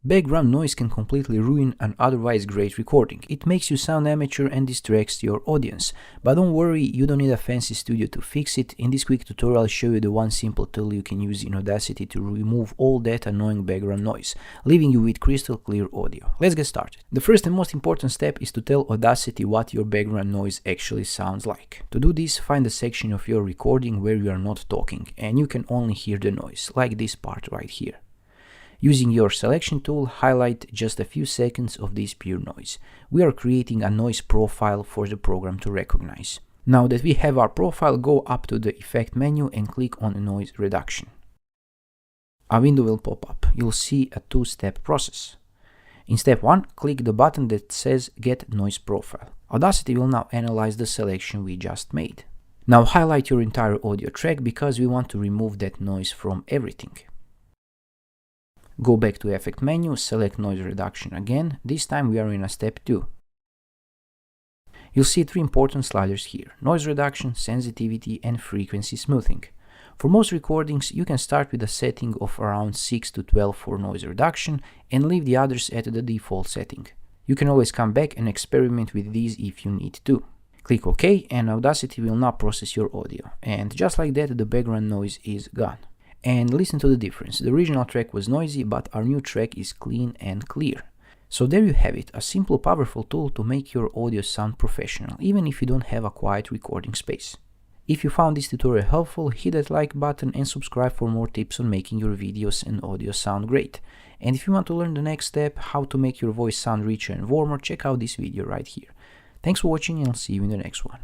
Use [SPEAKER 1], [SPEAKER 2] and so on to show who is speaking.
[SPEAKER 1] Background noise can completely ruin an otherwise great recording. It makes you sound amateur and distracts your audience. But don't worry, you don't need a fancy studio to fix it. In this quick tutorial I'll show you the one simple tool you can use in Audacity to remove all that annoying background noise, leaving you with crystal clear audio. Let's get started. The first and most important step is to tell Audacity what your background noise actually sounds like. To do this, find a section of your recording where you are not talking and you can only hear the noise, like this part right here. Using your selection tool, highlight just a few seconds of this pure noise. We are creating a noise profile for the program to recognize. Now that we have our profile, go up to the Effect menu and click on Noise Reduction. A window will pop up. You'll see a two-step process. In step 1, click the button that says Get Noise Profile. Audacity will now analyze the selection we just made. Now highlight your entire audio track because we want to remove that noise from everything. Go back to Effect menu, select Noise Reduction again. This time we are in a step 2. You'll see 3 important sliders here: Noise Reduction, Sensitivity and Frequency Smoothing. For most recordings, you can start with a setting of around 6 to 12 for noise reduction and leave the others at the default setting. You can always come back and experiment with these if you need to. Click OK and Audacity will now process your audio. And just like that, the background noise is gone. And listen to the difference. The original track was noisy, but our new track is clean and clear. So there you have it, a simple, powerful tool to make your audio sound professional, even if you don't have a quiet recording space. If you found this tutorial helpful, hit that like button and subscribe for more tips on making your videos and audio sound great. And if you want to learn the next step, how to make your voice sound richer and warmer, check out this video right here. Thanks for watching and I'll see you in the next one.